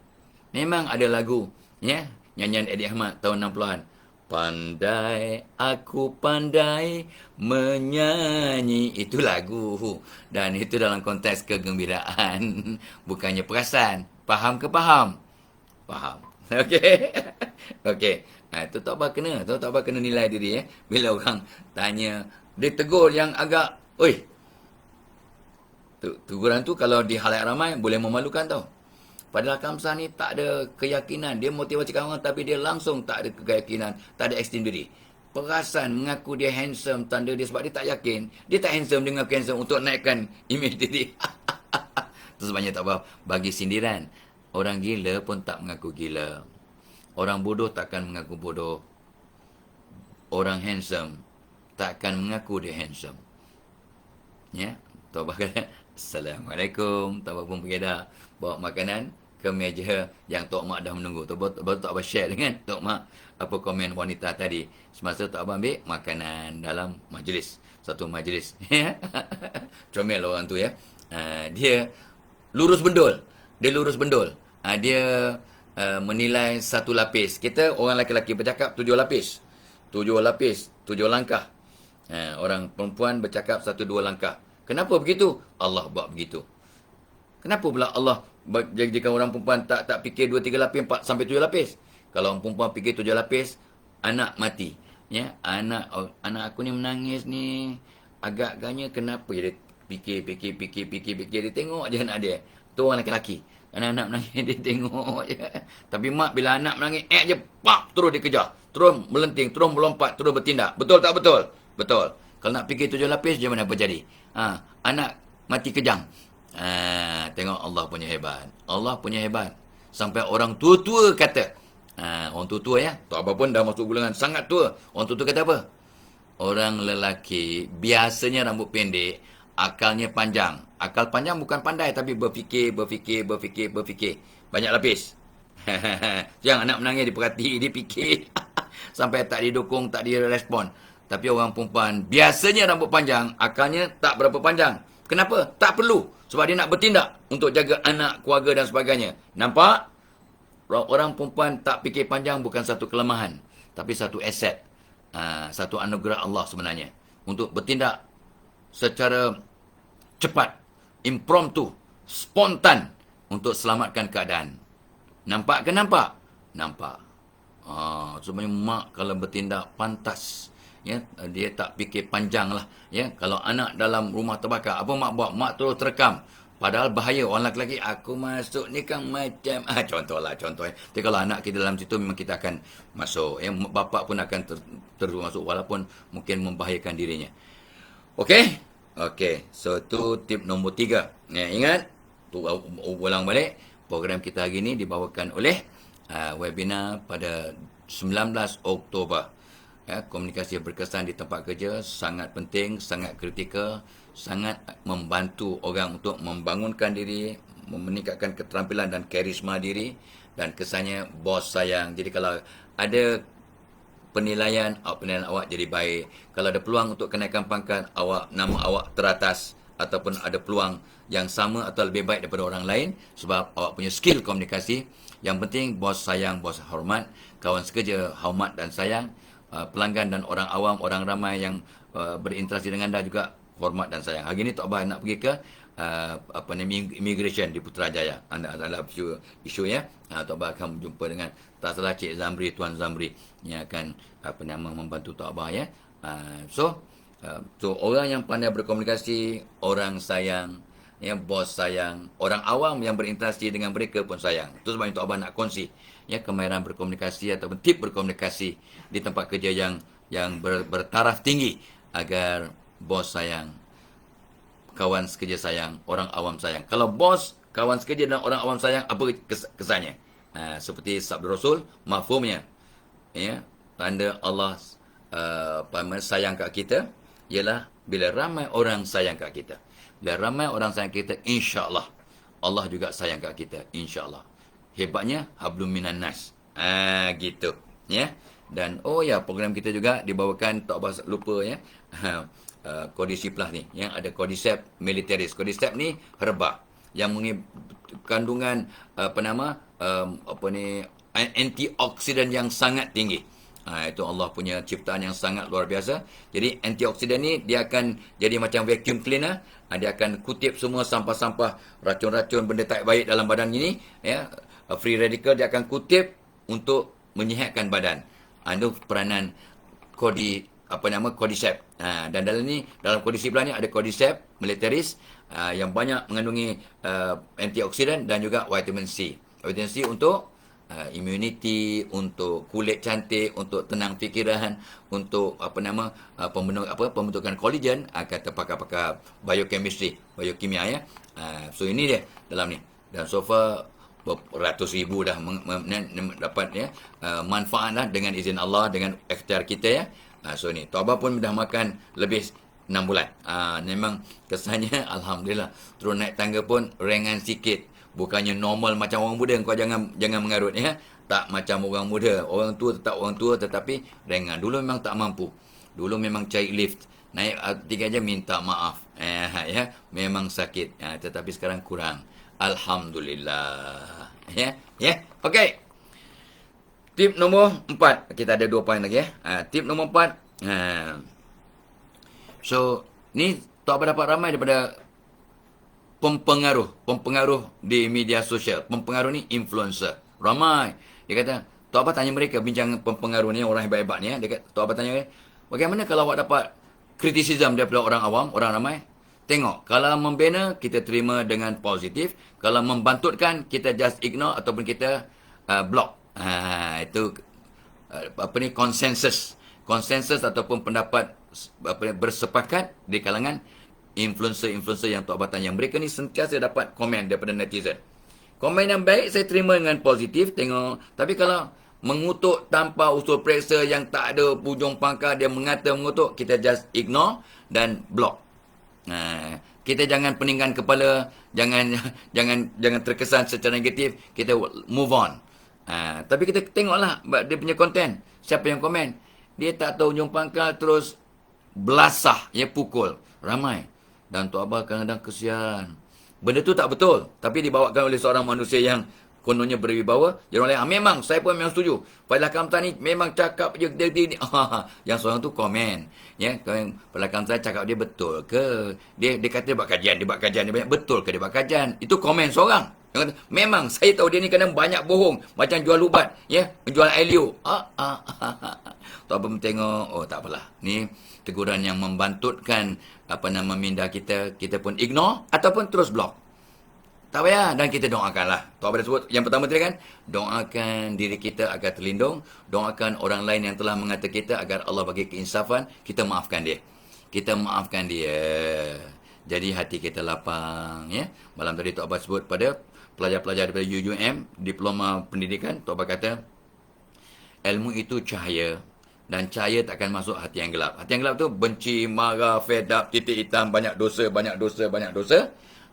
Memang ada lagu, ya, nyanyian Eddie Ahmad tahun 60-an. Pandai, aku pandai menyanyi. Itu lagu. Dan itu dalam konteks kegembiraan. Bukannya perasan. Faham ke faham? Faham. Okey. Okey. Itu Tok Abah kena nilai diri. Bila orang tanya, dia tegur yang agak, oi. Teguran tu kalau di halayak ramai boleh memalukan tau. Padahal Kamsah ni tak ada keyakinan. Dia motivasikan orang tapi dia langsung tak ada keyakinan. Tak ada esteem diri. Perasan mengaku dia handsome. Tanda dia sebab dia tak yakin. Dia tak handsome, dia mengaku handsome untuk naikkan imej diri. Itu sebabnya tak apa. Bagi sindiran. Orang gila pun tak mengaku gila. Orang bodoh takkan mengaku bodoh. Orang handsome takkan mengaku dia handsome. Ya. Tok Abah kata, Assalamualaikum. Tok Abah pun pergi dah bawa makanan ke meja yang Tok Mak dah menunggu. Baru Tok Abah share dengan Tok Mak apa komen wanita tadi. Semasa Tok Abah ambil makanan dalam majlis. Satu majlis. Comel orang tu, ya. Dia lurus bendul. Dia menilai satu lapis. Kita orang lelaki-lelaki bercakap 7 lapis. 7 langkah. Orang perempuan bercakap 1-2 langkah. Kenapa begitu? Allah buat begitu. Kenapa pula Allah jadikan orang perempuan tak fikir 2-3 lapis, 4 sampai 7 lapis? Kalau orang perempuan fikir 7 lapis, anak mati. Ya, anak aku ni menangis ni. Agak-agaknya kenapa dia fikir. Dia tengok je anak dia. Tu orang lelaki. Anak-anak menangis, dia tengok je. Tapi mak bila anak menangis, je, pap, terus dia kejar. Terus melenting, terus melompat, terus bertindak. Betul tak betul? Betul. Kalau nak fikir 7 lapis, macam mana apa jadi? Anak mati kejang. Tengok Allah punya hebat. Allah punya hebat. Sampai orang tua-tua kata. Orang tua-tua ya. Tok Abah pun dah masuk golongan sangat tua. Orang tua-tua kata apa? Orang lelaki biasanya rambut pendek, akalnya panjang. Akal panjang bukan pandai tapi berfikir. Banyak lapis. Jangan anak menangis diperhati, dia fikir. Sampai tak didukung, tak direspon. Tapi orang perempuan biasanya rambut panjang, akalnya tak berapa panjang. Kenapa? Tak perlu. Sebab dia nak bertindak untuk jaga anak, keluarga dan sebagainya. Nampak? Orang perempuan tak fikir panjang bukan satu kelemahan. Tapi satu aset. Satu anugerah Allah sebenarnya. Untuk bertindak secara cepat, impromptu, spontan untuk selamatkan keadaan. Nampak ke nampak? Nampak. Sebenarnya mak kalau bertindak pantas. Ya, dia tak fikir panjang lah. Ya, kalau anak dalam rumah terbakar, apa mak buat? Mak terus terekam. Padahal bahaya. Orang lelaki, aku masuk ni kan macam... contoh. Tapi kalau anak kita dalam situ, memang kita akan masuk. Ya, bapak pun akan terus masuk walaupun mungkin membahayakan dirinya. Okey? Okey. So, tu tip nombor 3. Ya, ingat? Tu ulang balik. Program kita hari ini dibawakan oleh webinar pada 19 Oktober. Ya, komunikasi berkesan di tempat kerja sangat penting, sangat kritikal, sangat membantu orang untuk membangunkan diri, meningkatkan keterampilan dan karisma diri, dan kesannya bos sayang. Jadi kalau ada penilaian awak jadi baik, kalau ada peluang untuk kenaikan pangkat, nama awak teratas, ataupun ada peluang yang sama atau lebih baik daripada orang lain sebab awak punya skill komunikasi. Yang penting bos sayang, bos hormat, kawan sekerja hormat dan sayang, pelanggan dan orang awam, orang ramai yang berinteraksi dengan anda juga hormat dan sayang. Hari ini Tok Abah nak pergi ke immigration di Putrajaya. Ada isu ya. Tok Abah akan berjumpa dengan tak salah Cik Zamri, Tuan Zamri yang akan membantu Tok Abah ya. So orang yang pandai berkomunikasi, orang sayang, ya, bos sayang, orang awam yang berinteraksi dengan mereka pun sayang. Itu sebab Tok Abah nak kongsi ya kemahiran berkomunikasi ataupun tip berkomunikasi di tempat kerja yang bertaraf tinggi agar bos sayang, kawan sekerja sayang, orang awam sayang. Kalau bos, kawan sekerja dan orang awam sayang, apa kesannya? Seperti sabda Rasul, mafhumnya, ya, tanda Allah sayang kat kita ialah bila ramai orang sayang kat kita. Bila ramai orang sayang kita, insya-Allah Allah juga sayang kat kita, insya-Allah. Hebatnya hablum minan nas. Gitu, ya. Dan program kita juga dibawakan, tak apa lupa ya. Kodisiplah ni yang ada Cordyceps militaris. Cordyceps ni herba yang kandungan antioksidan yang sangat tinggi. Itu Allah punya ciptaan yang sangat luar biasa. Jadi antioksidan ni dia akan jadi macam vacuum cleaner. Dia akan kutip semua sampah-sampah, racun-racun, benda tak baik dalam badan ini, ya. Free radical dia akan kutip untuk menyihatkan badan. Itu peranan Cordyceps. Dan dalam Cordyceps ni ada Cordyceps militaris yang banyak mengandungi antioksidan dan juga vitamin C. Vitamin C untuk immunity, untuk kulit cantik, untuk tenang fikiran, untuk pembentukan kolagen, kata pakar-pakar biokimia ya. So ini dia dalam ni. Dan so far beratus ribu dah dapat ya manfaat lah dengan izin Allah, dengan ikhtiar kita ya. So ni Tok Abah pun dah makan lebih 6 bulan. Memang kesannya alhamdulillah. Terus naik tangga pun ringan sikit. Bukannya normal macam orang muda. Kau jangan mengarut ya. Tak macam orang muda. Orang tua tetap orang tua tetapi ringan. Dulu memang tak mampu. Dulu memang cari lift. Naik 3 jam minta maaf. Ya, memang sakit. Tetapi sekarang kurang. Alhamdulillah. Ya. Okey. Tip nombor 4. Kita ada 2 poin lagi ya. Tip nombor 4. So, ni Tok Abah dapat ramai daripada pempengaruh di media sosial. Pempengaruh ni influencer. Ramai. Dia kata, Tok Abah tanya mereka, bincang pempengaruh ni, orang hebat-hebat ni. Dia kata, Tok Abah tanya, bagaimana kalau awak dapat kritisism daripada orang awam, orang ramai? Tengok, kalau membina, kita terima dengan positif. Kalau membantutkan, kita just ignore ataupun kita block. Itu apa ni, konsensus. Konsensus ataupun pendapat apa ni, bersepakat di kalangan influencer-influencer yang taubatan. Yang mereka ni sentiasa dapat komen daripada netizen. Komen yang baik, saya terima dengan positif. Tengok. Tapi kalau mengutuk tanpa usul periksa yang tak ada hujung pangkal, dia mengutuk, kita just ignore dan block. Kita jangan peningkan kepala, jangan terkesan secara negatif, kita move on. Tapi kita tengoklah dia punya konten, siapa yang komen. Dia tak tahu hujung pangkal, terus belasah, pukul ramai. Dan Tok Abah kadang-kadang kesian. Benda tu tak betul, tapi dibawakan oleh seorang manusia yang kononnya berwibawa. Jadi orang lain, memang saya pun memang setuju. Fadil Kamsah ni memang cakap je dia. Yang seorang tu komen. Fadil Kamsah cakap dia betul ke? Dia kata dia buat kajian, dia banyak betul ke dia buat kajian? Itu komen seorang. Yang kata, memang saya tahu dia ni kadang banyak bohong, macam jual ubat, jual Elio. Tak apa tengok, tak apalah. Ni teguran yang membantutkan minda kita pun ignore ataupun terus block. Tak payah, dan kita doakanlah. Tuan Abah sebut, yang pertama tadi kan, doakan diri kita agar terlindung, doakan orang lain yang telah mengata kita agar Allah bagi keinsafan, kita maafkan dia. Kita maafkan dia. Jadi hati kita lapang, Malam tadi Tuan Abah sebut pada pelajar-pelajar daripada UUM, diploma pendidikan, Tuan Abah kata, ilmu itu cahaya, dan cahaya tak akan masuk hati yang gelap. Hati yang gelap tu benci, marah, fed up, titik hitam, banyak dosa.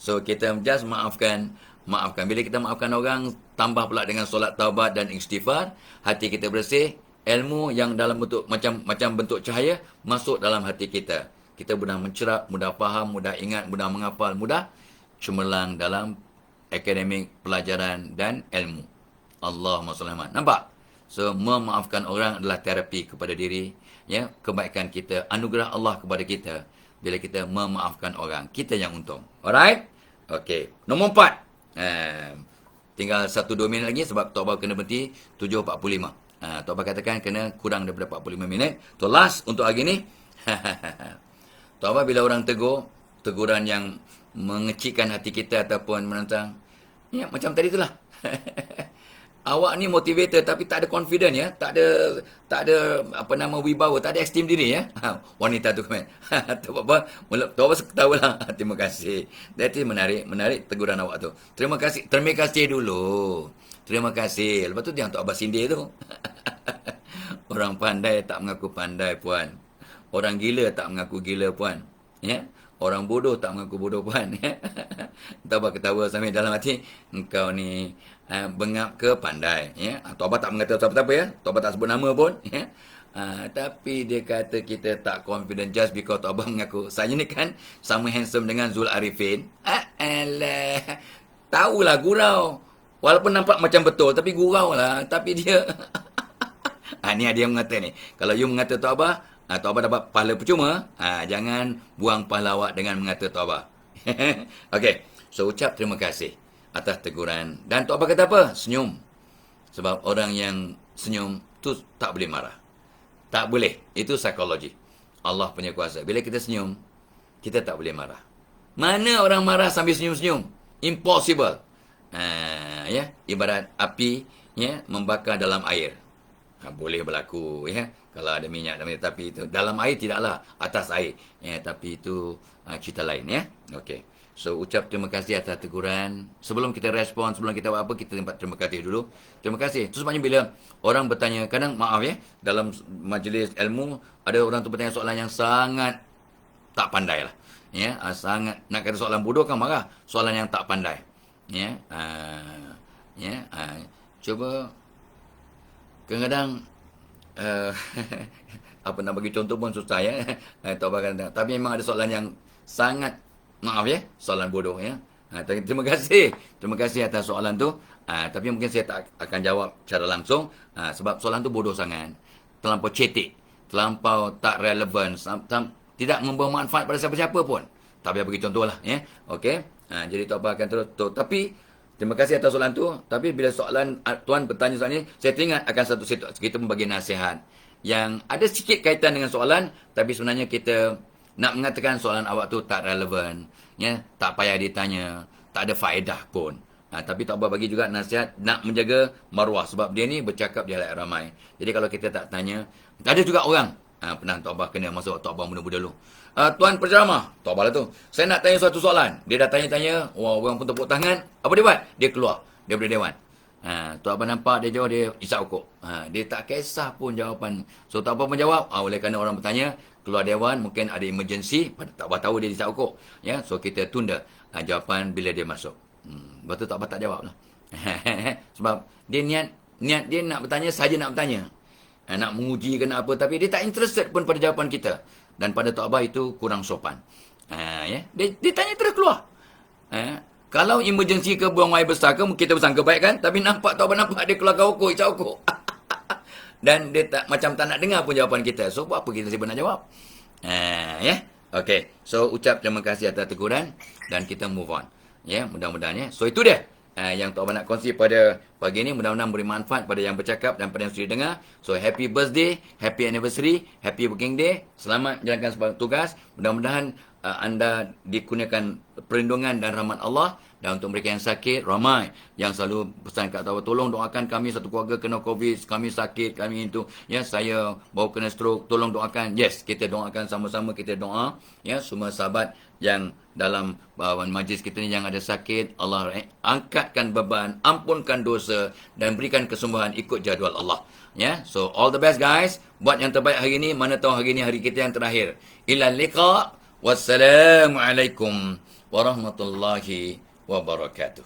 So, kita just maafkan. Bila kita maafkan orang, tambah pula dengan solat taubat dan istighfar, hati kita bersih, ilmu yang dalam bentuk macam bentuk cahaya masuk dalam hati kita. Kita mudah mencerap, mudah faham, mudah ingat, mudah menghafal, mudah cemerlang dalam akademik, pelajaran dan ilmu. Allahumma salli alaihi. Nampak? So, memaafkan orang adalah terapi kepada diri, kebaikan kita, anugerah Allah kepada kita. Bila kita memaafkan orang, kita yang untung. Alright? Okey. Nombor 4. Tinggal 1-2 minit lagi sebab Tok Abah kena berhenti 7.45. Tok Abah katakan kena kurang daripada 45 minit. So, last untuk hari ni. Tok Abah bila orang tegur, teguran yang mengecikkan hati kita ataupun menentang, macam tadi itulah. Awak ni motivator tapi tak ada confident, tak ada wibawa, tak ada esteem diri, wanita tu komen. Tak apa, Tok Abah ketawalah. Terima kasih. That is menarik teguran awak tu. Terima kasih dulu. Terima kasih. Lepas tu yang Tok Abah sindir tu. Orang pandai tak mengaku pandai, puan. Orang gila tak mengaku gila, puan. Orang bodoh tak mengaku bodoh, puan. Tok Abah ketawa sambil dalam hati, engkau ni bengap ke pandai, Tok Abah tak mengata apa-apa, Tok Abah tak sebut nama pun, tapi dia kata kita tak confident just because Tok Abah mengaku saya ni kan sama handsome dengan Zul Arifin. Alah, tahulah gurau, walaupun nampak macam betul tapi gurau lah, tapi dia ni ada yang mengata ni, kalau you mengata Tok Abah, Tok Abah dapat pahala percuma. Jangan buang pahala awak dengan mengata Tok Abah. Okey, so ucap terima kasih atas teguran. Dan Tok Abah kata apa? Senyum. Sebab orang yang senyum tu tak boleh marah. Tak boleh. Itu psikologi. Allah punya kuasa. Bila kita senyum, kita tak boleh marah. Mana orang marah sambil senyum-senyum? Impossible. Ibarat api membakar dalam air. Boleh berlaku, kalau ada minyak dalam air, tapi itu dalam air tidaklah, atas air. Tapi itu cerita lain, Okey. So, ucap terima kasih atas teguran. Sebelum kita respon, sebelum kita buat apa, kita terima kasih dulu. Terima kasih. Itu sebabnya bila orang bertanya, kadang maaf dalam majlis ilmu, ada orang tu bertanya soalan yang sangat tak pandai lah. Sangat, nak kata soalan bodoh kan marah. Soalan yang tak pandai. Cuba, kadang-kadang, nak bagi contoh pun susah, tapi memang ada soalan yang sangat, maaf soalan bodoh, terima kasih atas soalan tu, tapi mungkin saya tak akan jawab secara langsung, sebab soalan tu bodoh sangat, terlampau cetek, terlampau tak relevan, tidak membawa manfaat pada siapa-siapa pun. Tak payah bagi contoh lah, okey. Jadi Tok Abah akan terus, tapi terima kasih atas soalan tu, tapi bila soalan tuan bertanya soalan ni, saya teringat akan satu kita membagi nasihat yang ada sikit kaitan dengan soalan, tapi sebenarnya kita Nak mengatakan soalan awak tu tak relevan, ya, tak payah ditanya, tak ada faedah pun. Tapi Tok Abah bagi juga nasihat nak menjaga maruah sebab dia ni bercakap di halayak ramai. Jadi kalau kita tak tanya, ada juga orang pernah Tok Abah kena masuk Tok Abah muda-muda dulu. Tuan penceramah, Tok Abah lah tu. Saya nak tanya suatu soalan. Dia dah tanya-tanya, wah, orang pun tepuk tangan. Apa dia buat? Dia keluar daripada dewan. Tok Abah nampak dia jawab, dia isap ukur. Dia tak kisah pun jawapan. So Tok Abah menjawab, oleh kerana orang bertanya, keluar dewan, mungkin ada emergency, Tok Abah tahu dia isap ukur. Ya, so kita tunda jawapan bila dia masuk. Lepas tu Tok Abah tak jawab lah. Sebab dia niat dia nak bertanya, saja nak bertanya. Nak menguji ke nak apa, tapi dia tak interested pun pada jawapan kita. Dan pada Tok Abah itu kurang sopan. Ya, dia tanya terus keluar. Kalau emergency ke buang air besar ke, kita bersangka baik kan? Tapi nampak Tok Abah nampak dia keluarkan ukur, isap ukur. Dan dia tak, macam tak nak dengar pun jawapan kita. So, buat apa kita nak jawab? Ya, okay. So, ucap terima kasih atas teguran. Dan kita move on. Ya, mudah-mudahan ya. So, itu dia. Yang Tok Abah nak kongsi pada pagi ini. Mudah-mudahan beri manfaat pada yang bercakap dan pada yang sudah dengar. So, happy birthday, happy anniversary, happy working day. Selamat menjalankan sebuah tugas. Mudah-mudahan anda dikurniakan perlindungan dan rahmat Allah. Dan untuk mereka yang sakit, ramai yang selalu pesan kat Tok, tolong doakan kami satu keluarga kena COVID, kami sakit, kami itu, ya, saya baru kena stroke, tolong doakan. Yes, kita doakan sama-sama, kita doa, ya, semua sahabat yang dalam majlis kita ni yang ada sakit, Allah angkatkan beban, ampunkan dosa dan berikan kesembuhan ikut jadual Allah. Ya, so all the best guys. Buat yang terbaik hari ini, mana tahu hari ini hari kita yang terakhir. Ila liqa. Wassalamualaikum warahmatullahi wabarakatuh.